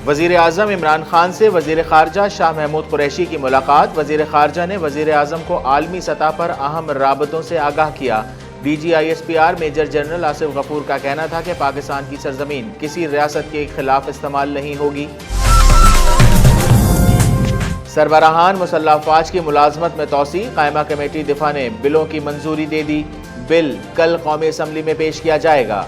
وزیر اعظم عمران خان سے وزیر خارجہ شاہ محمود قریشی کی ملاقات۔ وزیر خارجہ نے وزیر اعظم کو عالمی سطح پر اہم رابطوں سے آگاہ کیا۔ D G I S P R major general Asif Ghafoor کا کہنا تھا کہ پاکستان کی سرزمین کسی ریاست کے خلاف استعمال نہیں ہوگی۔ سربراہان مسلح افواج کی ملازمت میں توسیع، قائمہ کمیٹی دفاع نے بلوں کی منظوری دے دی۔ بل کل قومی اسمبلی میں پیش کیا جائے گا۔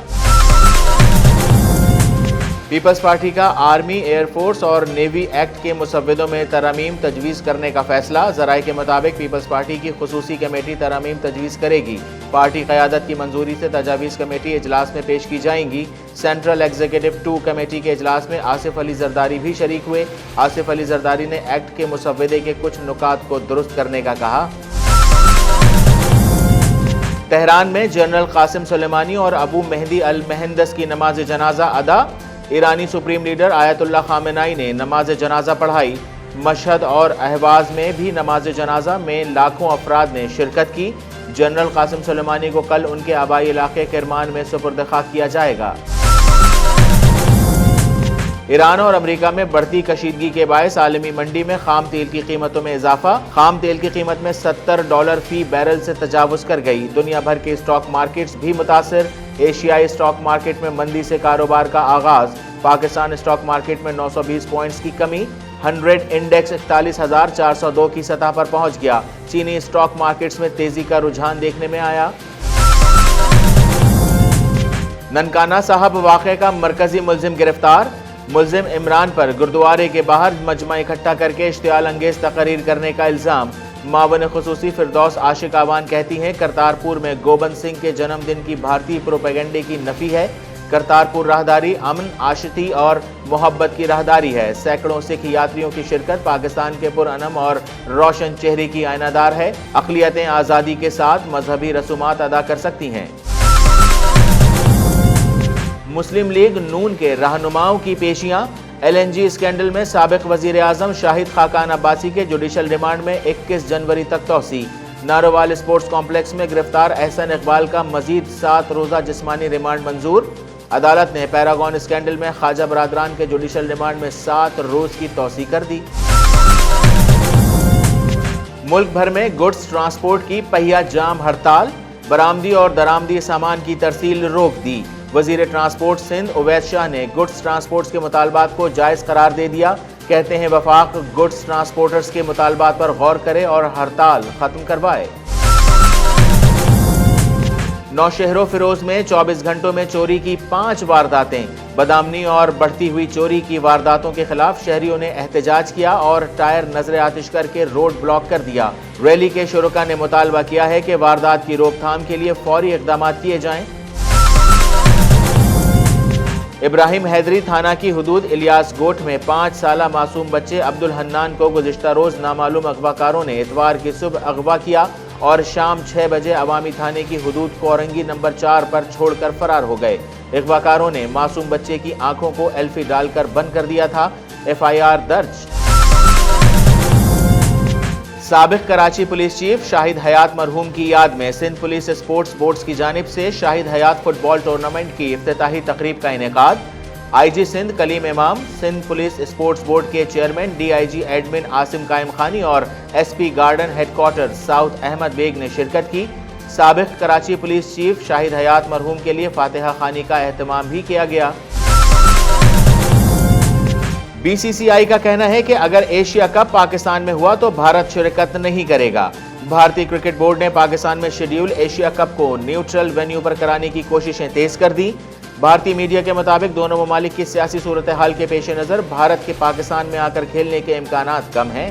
پیپلز پارٹی کا آرمی، ایئر فورس اور نیوی ایکٹ کے مسودوں میں ترامیم تجویز کرنے کا فیصلہ۔ ذرائع کے مطابق پیپلز پارٹی کی خصوصی کمیٹی ترامیم تجویز کرے گی۔ پارٹی قیادت کی منظوری سے تجاویز کمیٹی اجلاس میں پیش کی جائیں گی۔ سینٹرل ایگزیکٹو 2 کمیٹی کے اجلاس میں آصف علی زرداری بھی شریک ہوئے۔ آصف علی زرداری نے ایکٹ کے مسودے کے کچھ نکات کو درست کرنے کا کہا۔ تہران میں جنرل قاسم سلیمانی اور ابو مہدی المہندس کی نماز جنازہ ادا۔ ایرانی سپریم لیڈر آیت اللہ خامنائی نے نماز جنازہ پڑھائی۔ مشہد اور اہواز میں بھی نماز جنازہ میں لاکھوں افراد نے شرکت کی۔ جنرل قاسم سلیمانی کو کل ان کے آبائی علاقے کرمان میں سپرد خاک کیا جائے گا۔ ایران اور امریکہ میں بڑھتی کشیدگی کے باعث عالمی منڈی میں خام تیل کی قیمتوں میں اضافہ۔ خام تیل کی قیمت میں $70 فی بیرل سے تجاوز کر گئی۔ دنیا بھر کے اسٹاک مارکیٹس بھی متاثر۔ ایشیائی اسٹاک مارکیٹ میں مندی سے کاروبار کا آغاز۔ پاکستان اسٹاک مارکیٹ میں 920 پوائنٹس کی کمی۔ 100 انڈیکس 41,402 کی سطح پر پہنچ گیا۔ چینی اسٹاک مارکیٹس میں تیزی کا رجحان دیکھنے میں آیا۔ ننکانہ صاحب واقعے کا مرکزی ملزم گرفتار۔ ملزم عمران پر گردوارے کے باہر مجمع اکٹھا کر کے اشتعال انگیز تقاریر کرنے کا الزام۔ معاون خصوصی فردوس عاشق آوان کہتی ہیں کرتارپور میں گوبند سنگھ کے جنم دن کی بھارتی پروپیگنڈے کی نفی ہے۔ کرتارپور راہداری امن، آشتی اور محبت کی راہداری ہے۔ سینکڑوں سکھ یاتریوں کی شرکت پاکستان کے پرانم اور روشن چہرے کی آئینہ دار ہے۔ اقلیتیں آزادی کے ساتھ مذہبی رسومات ادا کر سکتی ہیں۔ مسلم لیگ نون کے رہنماؤں کی پیشیاں۔ ایل این جی اسکینڈل میں سابق وزیر اعظم شاہد خاقان عباسی کے جوڈیشل ریمانڈ میں 21 جنوری تک توسیع۔ نارووال اسپورٹس کمپلیکس میں گرفتار احسن اقبال کا مزید 7 روزہ جسمانی ریمانڈ منظور۔ عدالت نے پیراگون اسکینڈل میں خواجہ برادران کے جوڈیشل ریمانڈ میں 7 روز کی توسیع کر دی۔ ملک بھر میں گڈز ٹرانسپورٹ کی پہیہ جام ہڑتال۔ برآمدی اور درآمدی سامان کی ترسیل روک دی۔ وزیر ٹرانسپورٹ سندھ اویس شاہ نے گڈز ٹرانسپورٹس کے مطالبات کو جائز قرار دے دیا۔ کہتے ہیں وفاق گڈز ٹرانسپورٹرز کے مطالبات پر غور کرے اور ہڑتال ختم کروائے۔ نوشہر و فیروز میں 24 گھنٹوں میں چوری کی 5 وارداتیں۔ بدامنی اور بڑھتی ہوئی چوری کی وارداتوں کے خلاف شہریوں نے احتجاج کیا اور ٹائر نظر آتش کر کے روڈ بلاک کر دیا۔ ریلی کے شرکاء نے مطالبہ کیا ہے کہ واردات کی روک تھام کے لیے فوری اقدامات کیے جائیں۔ ابراہیم حیدری تھانہ کی حدود الیاس گوٹھ میں 5 سالہ معصوم بچے عبد الحنان کو گزشتہ روز نامعلوم اغواکاروں نے اتوار کی صبح اغوا کیا اور شام 6 بجے عوامی تھانے کی حدود کورنگی نمبر 4 پر چھوڑ کر فرار ہو گئے۔ اغواکاروں نے معصوم بچے کی آنکھوں کو ایلفی ڈال کر بند کر دیا تھا۔ ایف آئی آر درج۔ سابق کراچی پولیس چیف شاہد حیات مرحوم کی یاد میں سندھ پولیس اسپورٹس بورڈز کی جانب سے شاہد حیات فٹ بال ٹورنامنٹ کی افتتاحی تقریب کا انعقاد۔ آئی جی Sindh Kaleem Imam, Sindh police sports board کے chairman D I G admin Asim Qaim Khani اور S P garden headquarter south Ahmed Baig نے شرکت کی۔ سابق کراچی پولیس چیف شاہد حیات مرحوم کے لیے فاتحہ خوانی کا اہتمام بھی کیا گیا۔ بی سی سی آئی کا کہنا ہے کہ اگر ایشیا کپ پاکستان میں ہوا تو بھارت شرکت نہیں کرے گا۔ بھارتی کرکٹ بورڈ نے پاکستان میں شیڈیول ایشیا کپ کو نیوٹرل وینیو پر کرانے کی کوششیں تیز کر دی۔ بھارتی میڈیا کے مطابق دونوں ممالک کی سیاسی صورتحال کے پیش نظر بھارت کے پاکستان میں آ کر کھیلنے کے امکانات کم ہیں۔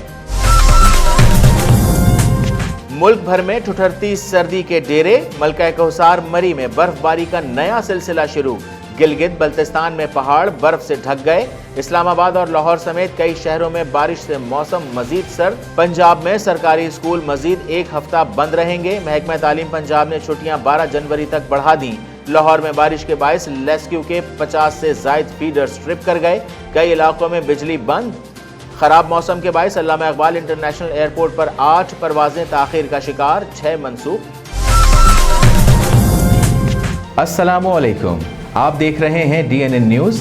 ملک بھر میں ٹھٹھرتی سردی کے ڈیرے۔ ملکہ کوثر مری میں برف باری کا نیا سلسلہ شروع۔ گلگت بلتستان میں پہاڑ برف سے ڈھک گئے۔ اسلام آباد اور لاہور سمیت کئی شہروں میں بارش سے موسم مزید سرد۔ پنجاب میں سرکاری اسکول مزید 1 ہفتہ بند رہیں گے۔ محکمہ تعلیم پنجاب نے چھٹیاں 12 جنوری تک بڑھا دیں۔ لاہور میں بارش کے باعث لیسکیو کے 50 سے زائد فیڈر سٹرپ کر گئے۔ کئی علاقوں میں بجلی بند۔ خراب موسم کے باعث علامہ اقبال انٹرنیشنل ایئرپورٹ پر 8 پروازیں تاخیر کا شکار، 6 منسوخ۔ السلام علیکم، آپ دیکھ رہے ہیں ڈی این این نیوز۔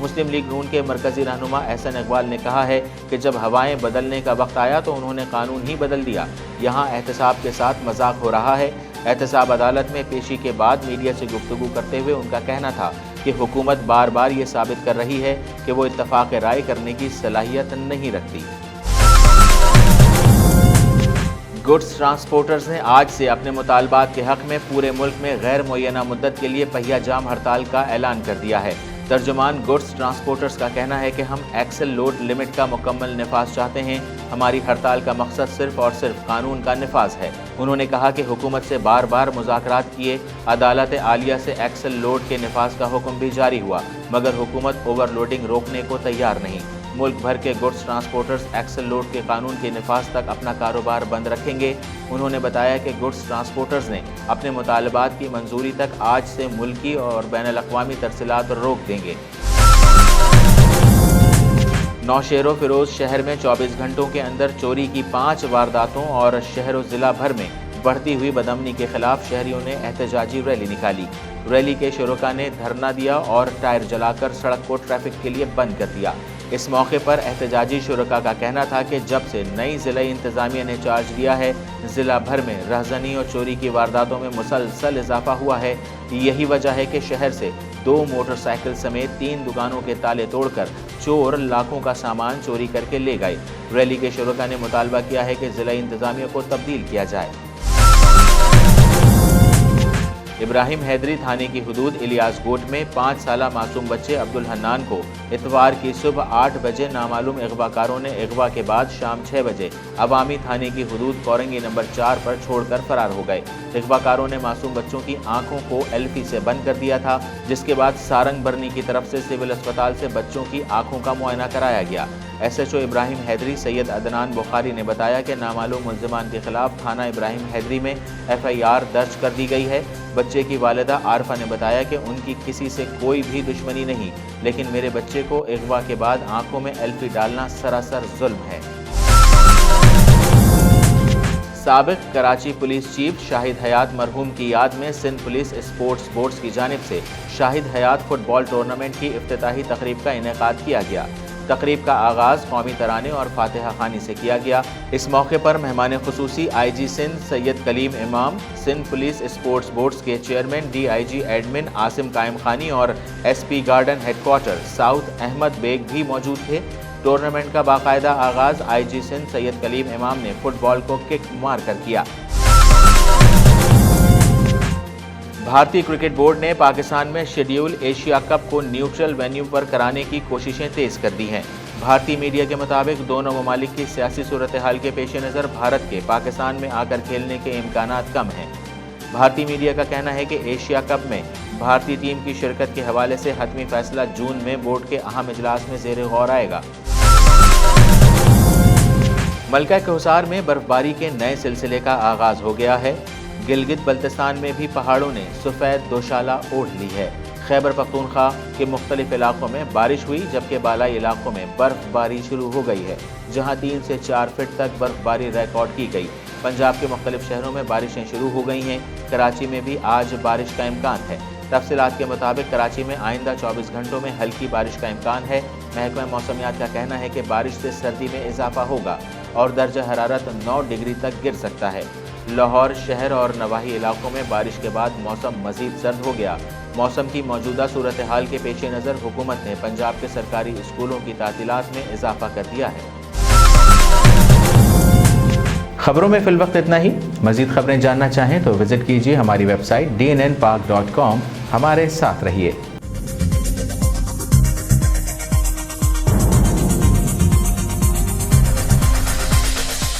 مسلم لیگ نون کے مرکزی رہنما احسن اقبال نے کہا ہے کہ جب ہوائیں بدلنے کا وقت آیا تو انہوں نے قانون ہی بدل دیا۔ یہاں احتساب کے ساتھ مذاق ہو رہا ہے۔ احتساب عدالت میں پیشی کے بعد میڈیا سے گفتگو کرتے ہوئے ان کا کہنا تھا کہ حکومت بار بار یہ ثابت کر رہی ہے کہ وہ اتفاق رائے کرنے کی صلاحیت نہیں رکھتی۔ گڈز ٹرانسپورٹرز نے آج سے اپنے مطالبات کے حق میں پورے ملک میں غیر معینہ مدت کے لیے پہیہ جام ہڑتال کا اعلان کر دیا ہے۔ ترجمان گڈز ٹرانسپورٹرز کا کہنا ہے کہ ہم ایکسل لوڈ لمٹ کا مکمل نفاذ چاہتے ہیں۔ ہماری ہڑتال کا مقصد صرف اور صرف قانون کا نفاذ ہے۔ انہوں نے کہا کہ حکومت سے بار بار مذاکرات کیے، عدالت عالیہ سے ایکسل لوڈ کے نفاذ کا حکم بھی جاری ہوا، مگر حکومت اوور لوڈنگ روکنے کو تیار نہیں۔ ملک بھر کے گڈز ٹرانسپورٹرز ایکسل لوڈ کے قانون کے نفاذ تک اپنا کاروبار بند رکھیں گے۔ انہوں نے بتایا کہ گڈز ٹرانسپورٹرز نے اپنے مطالبات کی منظوری تک آج سے ملکی اور بین الاقوامی ترسیلات روک دیں گے۔ نوشہر و فیروز شہر میں 24 گھنٹوں کے اندر چوری کی 5 وارداتوں اور شہر و ضلع بھر میں بڑھتی ہوئی بدامنی کے خلاف شہریوں نے احتجاجی ریلی نکالی۔ ریلی کے شرکاء نے دھرنا دیا اور ٹائر جلا کر سڑک کو ٹریفک کے لیے بند کر دیا۔ اس موقع پر احتجاجی شرکاء کا کہنا تھا کہ جب سے نئی ضلعی انتظامیہ نے چارج لیا ہے، ضلع بھر میں رہزنی اور چوری کی وارداتوں میں مسلسل اضافہ ہوا ہے۔ یہی وجہ ہے کہ شہر سے 2 موٹر سائیکل سمیت 3 دکانوں کے تالے توڑ کر چور لاکھوں کا سامان چوری کر کے لے گئے۔ ریلی کے شرکاء نے مطالبہ کیا ہے کہ ضلعی انتظامیہ کو تبدیل کیا جائے۔ ابراہیم حیدری تھانے کی حدود الیاس گوٹ میں 5 سالہ معصوم بچے عبدالحنان کو اتوار کی صبح 8 بجے نامعلوم اغوا کاروں نے اغوا کے بعد شام 6 بجے عوامی تھانے کی حدود کورنگی نمبر 4 پر چھوڑ کر فرار ہو گئے۔ اغوا کاروں نے معصوم بچوں کی آنکھوں کو ایلفی سے بند کر دیا تھا، جس کے بعد سارنگ برنی کی طرف سے سول اسپتال سے بچوں کی آنکھوں کا معائنہ کرایا گیا۔ ایس ایچ او ابراہیم حیدری سید عدنان بخاری نے بتایا کہ نامعلوم ملزمان کے خلاف تھانہ ابراہیم حیدری میں FIR درج کر دی گئی ہے۔ بچے کی والدہ عارفہ نے بتایا کہ ان کی کسی سے کوئی بھی دشمنی نہیں، لیکن میرے بچے کو اغوا کے بعد آنکھوں میں ایلفی ڈالنا سراسر ظلم ہے۔ سابق کراچی پولیس چیف شاہد حیات مرحوم کی یاد میں سندھ پولیس اسپورٹس بورڈز کی جانب سے شاہد حیات فٹ بال ٹورنامنٹ کی افتتاحی تقریب کا انعقاد کیا گیا۔ تقریب کا آغاز قومی ترانے اور فاتحہ خوانی سے کیا گیا۔ اس موقع پر مہمان خصوصی IG Sindh Syed Kaleem Imam, Sindh police sports boards کے chairman DIG admin Asim Qaim Khani اور SP garden headquarter south Ahmed Baig بھی موجود تھے۔ ٹورنامنٹ کا باقاعدہ آغاز IG سندھ سید کلیم امام نے فٹ بال کو کک مار کر کیا۔ بھارتی کرکٹ بورڈ نے پاکستان میں شیڈیول ایشیا کپ کو نیوٹرل وینیو پر کرانے کی کوششیں تیز کر دی ہیں۔ بھارتی میڈیا کے مطابق دونوں ممالک کی سیاسی صورتحال کے پیش نظر بھارت کے پاکستان میں آ کر کھیلنے کے امکانات کم ہیں۔ بھارتی میڈیا کا کہنا ہے کہ ایشیا کپ میں بھارتی ٹیم کی شرکت کے حوالے سے حتمی فیصلہ جون میں بورڈ کے اہم اجلاس میں زیر غور آئے گا۔ ملکہ کوثر میں برف باری کے نئے سلسلے کا آغاز ہو گیا ہے۔ گلگت بلتستان میں بھی پہاڑوں نے سفید دوشالہ اوڑھ لی ہے۔ خیبر پختونخوا کے مختلف علاقوں میں بارش ہوئی، جبکہ بالائی علاقوں میں برف باری شروع ہو گئی ہے، جہاں 3 سے 4 فٹ تک برف باری ریکارڈ کی گئی۔ پنجاب کے مختلف شہروں میں بارشیں شروع ہو گئی ہیں۔ کراچی میں بھی آج بارش کا امکان ہے۔ تفصیلات کے مطابق کراچی میں آئندہ 24 گھنٹوں میں ہلکی بارش کا امکان ہے۔ محکمہ موسمیات کا کہنا ہے کہ بارش سے سردی میں اضافہ ہوگا اور درجہ حرارت 9 ڈگری تک گر سکتا ہے۔ لاہور شہر اور نواحی علاقوں میں بارش کے بعد موسم مزید سرد ہو گیا۔ موسم کی موجودہ صورتحال کے پیش نظر حکومت نے پنجاب کے سرکاری اسکولوں کی تعطیلات میں اضافہ کر دیا ہے۔ خبروں میں فی الوقت اتنا ہی۔ مزید خبریں جاننا چاہیں تو وزٹ کیجیے ہماری ویب سائٹ dnnpark.com۔ ہمارے ساتھ رہیے۔